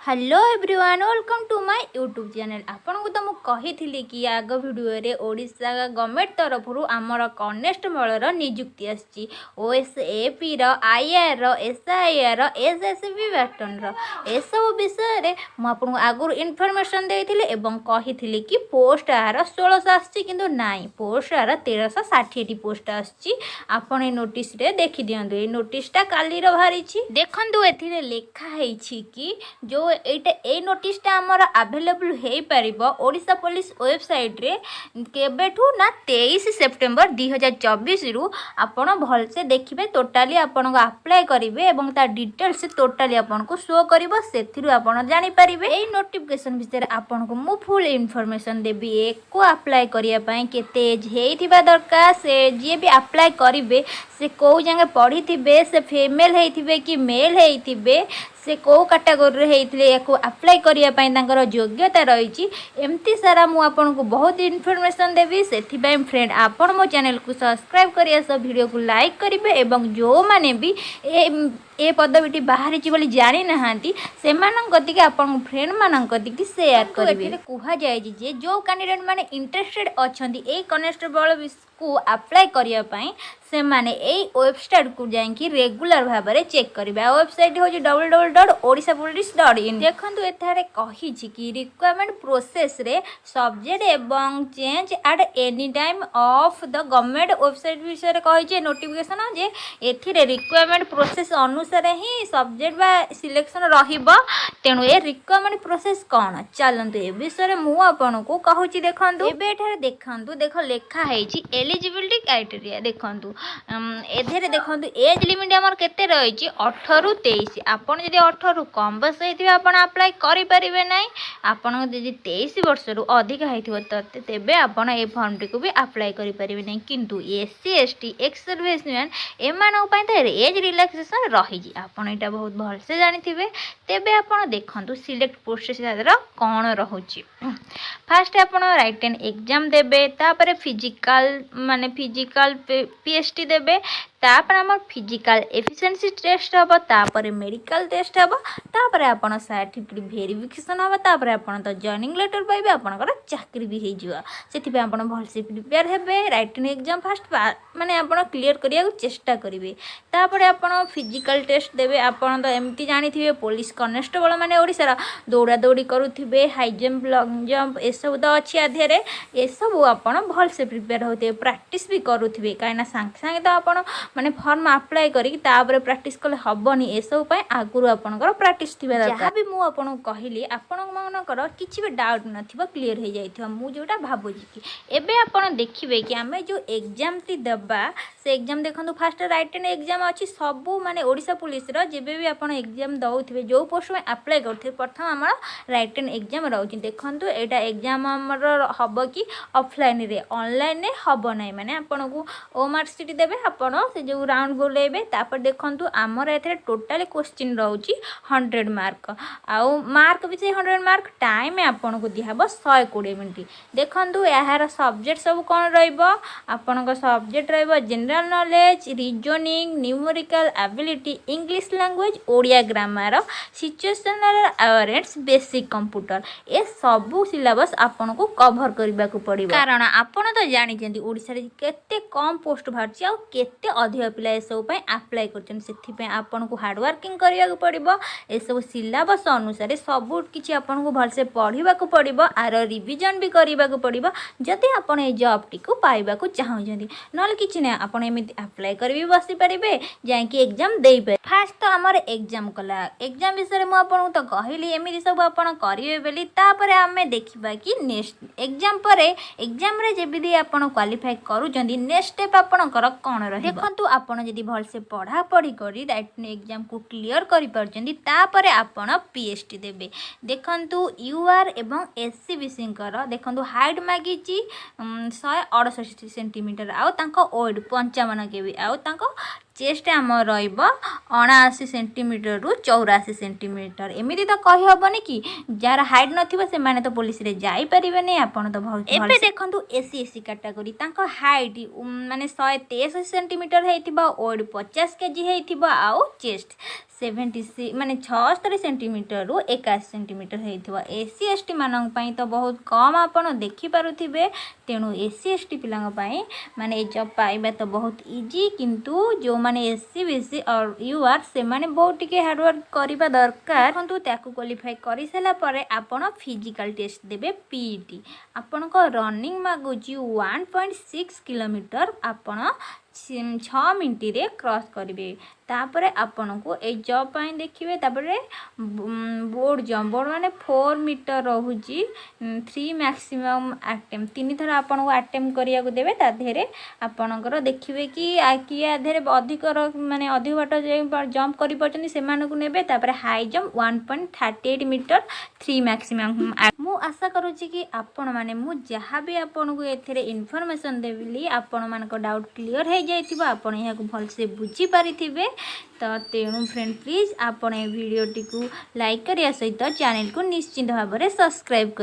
Hello everyone welcome to my YouTube channel. आपन को तो मु कही थी कि आग वीडियो रे ओडिशा गवर्नमेंट तरफ आमर कनेस्टेबल नियुक्ति आसी ओएसएपी आईआर एसआईआर एसएसबी बैटन एसबू विषय मुझे आगुरी इनफर्मेशन देती एवं कही कि पोस्ट यार 1600 आसी कि नाई पोस्ट यार 1360 पोस्ट आसपण नोटिस देखी दिंतु। ये नोटिसटा काली बाहरी देखु ए लिखाई कि जो ये नोटिसटा आमर आवेलेबल हो पार ओडिशा पुलिस वेबसाइट रे केबेठू ना 23 सेप्टेम्बर 2024 रु आपण भलसे देखिए टोटाली आपण को अप्लाई करेंगे और तार डिटेल्स टोटाली आपण को शो करिवो सेथिरु आपण जानि परिबे। एई नोटिफिकेशन विषय आपण को मु फुल इन्फॉर्मेशन देबी एको अप्लाई करिया पई केते एज हेइथिबा दरकार से जे भी अप्लाई करिवे से को जगह पढ़ी थे से फीमेल होइथिबे कि मेल होइथिबे से कौ कैटेगोरी होते या अप्लाई करने योग्यता रही एमती सारा मुझे को बहुत इनफॉरमेशन देवी से फ्रेंड आपण मो चैनल को सब्सक्राइब करिए सब वीडियो को लाइक करेंगे एवं जो मैंने भी ए पदवीटी बाहरी जानी ना से आपण फ्रेंड मान सेयार करेंगे। कहुए जो कैंडिडेट मैंने इंटरेस्टेड अच्छा ये कनेस्टेबल को अप्लाई करने से माने वेबसाइट को जाकि रेगुलर भाव में चेक करेंगे। वेबसाइट हूँ www.odishapolice.in। देखो एठारे कही कि रिक्वायरमेंट प्रोसेस रे सब्जेक्ट एवं change at any time of the government website विषय कही नोटिफिकेशन जे एथिरे रिक्वायरमेंट प्रोसेस अनुसार ही सब्जेक्ट बा सिलेक्शन रहिबो। तेणु ए रिक्वायरमेंट प्रोसेस कौन चलतु ए विषय मुझे आपन को कहूँ। देखो देखु देख लिखा है एलिजिबिलिटी क्राइटेरिया देखु एधे देखो एज लिमिट आमर केते रही 18 रु 23। आपन जदि 18 रु कम बयस होइथिबे आपन अप्लाई करि परिबे नै। आपन जदि 23 वर्ष रु अधिक होइथिबो तेबे आपन ए फॉर्म टी को भी अप्लाई करि परिबे नै। किंतु एससी एसटी एक्स सर्विसमैन एमान पई त एज रिलैक्सेशन रही जी आपन एटा बहुत भल से जानिथिबे। तेबे आपन देखंतु सिलेक्ट प्रोसेस कौन रहुची। फास्ट आपन राइटन एग्जाम देबे तापर फिजिकल माने फिजिकल पीएसटी देबे तापर आमर फिजिकल एफिशिएंसी टेस्ट हम तापर मेडिकल टेस्ट हम तापर आपन सर्टिफिकेट वेरिफिकेशन हम तापर आपन तो जॉइनिंग लेटर पाइबे आपनकर चाकरी भी हो जिवा। सेति आपन भल से प्रिपेयर हेबे राइटिंग एग्जाम फास्ट माने आपन क्लियर करिया चेष्टा करिवे। तापर आपन फिजिकल टेस्ट देबे आपन तो एमती जानिथिबे पुलिस कनेस्टेबल माने ओडिसा दौड़ा दौड़ी करुथिबे हाई जंप लॉन्ग जंप ए सब तो अछि आधेरे ए सब आपन भल से प्रिपेयर होते प्रैक्टिस भी करुथिबे काइना सांगे सांगे तो आपन माने फॉर्म अप्लाई करी तापर प्रैक्टिस कले हबनी ए सब आगुरु आपनकर प्रैक्टिस थिबा दरकार। जहाँ भी मु आपन कहली आपन मानकर किछि भी डाउट नथिबो क्लियर हो जाइथिबो। मु जोटा भाबुजी कि एबे आपन देखिबे कि आमे जो एग्जाम ती दबा से एग्जाम देखंतु फास्ट राइटन एग्जाम अछि सबु माने ओडिशा पुलिस रो जेबे भी आपन एग्जाम दउथिबे जो पोस्ट में अप्लाई करथिबे प्रथम हमर राइटन एग्जाम रहउछि। देखंतु एटा एग्जाम हमर हबो कि ऑफलाइन रे ऑनलाइन रे हबो नै माने आपन को ओ मार्क शीट देबे आपन से जो राउंड बुलेबे तापर देखंतु आमर एथरे टोटली क्वेश्चन रहउछि 100 मार्क आउ मार्क भी से 100 मार्क टाइम आपन को दिहबो 120 मिनिट। देखंतु यार सब्जेक्ट सब कोन रहइबो आपन को सब्जेक्ट रहइबो general knowledge reasoning numerical ability English language Odia grammar situational awareness basic computer ए सब सिलेबस आपन को कवर करबा को पड़िबो। कारण आपन तो जानि जंती ओडिसा रे केते कम पोस्ट भारछि आ केते अधिक पिला ए सब पई अप्लाई करछन सेथि पे आपन को हार्ड वर्किंग करिया को पड़िबो। ए सब सिलेबस अनुसार सब किछि आपन को भल से पढ़िबा को पड़िबो आर रिवीजन भी करिबा को पड़िबो जदि आपन ए जॉब टी को पाइबा को चाहौ जंती नल किछि नै आपन एमिति अप्लाई करबी बसी परिबे जाय कि एग्जाम देई पे। फास्ट तो हमर एग्जाम कला एग्जाम विषय मु आपन तो कहली एमिति सब आपन करिवे बेली तापर हमें देखिबा कि नेक्स्ट एग्जाम परे एग्जाम रे जेबिदी आपन क्वालिफाई करू जंती नेक्स्ट स्टेप आपन कर कोन रही। देखंतु आपन जदि भल से पढ़ा पढ़ी करी राइटिंग एग्जाम को क्लियर करि परजंती तापरे आपन पीएचडी देबे। देखंतु यूआर एवं एससी बीसीकर देखंतु हाइट मागिची 168 सेंटीमीटर आउ तांको वेट 55 केबी आउ तांको चेस्ट आम रणाशी सेंटीमीटर रु 84 सेंटीमीटर एमती तो कही हेनी कि जार हाइट नथिबो से माने तो पुलिस रे जाई परिबेनी आपण तो बहुत एबे देखंतु एसी एसी कैटेगरी तांको हाइट माने 163 सेंटीमीटर हेतिबा ओड 50 केजी हेतिबा आउ चेस्ट 76 माने 76 सेंटीमीटर रु 81 सेंटीमीटर हेतिबा एसी एसटी मानन पई तो बहुत कम आपण देखि पारुथिबे तेणु एसी एसटी पिलांग पई माने ए जॉब पाइबा तो बहुत इजी किंतु जो माने एससी बीसी और यू आर से माने बहुत टिके हार्ड वर्क करबा दरकार किंतु ताकू क्वालिफाई करि सला परे आपण फिजिकल टेस्ट देबे पीटी आपण को रनिंग मागुची 1.6 किलोमीटर आपण 6 मिनट रे क्रॉस करेंगे तापर आपण को ए जॉब पाई देखिए तापर बोर्ड जंप बोर्ड माने 4 मीटर रोची 3 मैक्सिमम अटेम्प्ट 3 थर आपण को अटेम्प्ट करिया को देबे ता धेरे आपणकर देखिए कि किए धेरे अधिक माने अधिक बाट जंप करि परचनी से मानकु नेबे तापर हाई जंप 1.38 मीटर 3 मैक्सिमम मु आशा करूची कि आपण माने मु जहाँ भी आपण को एथिरे इन्फॉर्मेशन देबली आपण मानक डाउट क्लियर है जाइथिबा आपण यहाँ को भल से बुझी पारिथिबे तो तेणु फ्रेंड प्लीज आपण ए वीडियो टी को लाइक करिया सहित चैनल को निश्चिंत भाव में सब्सक्राइब कर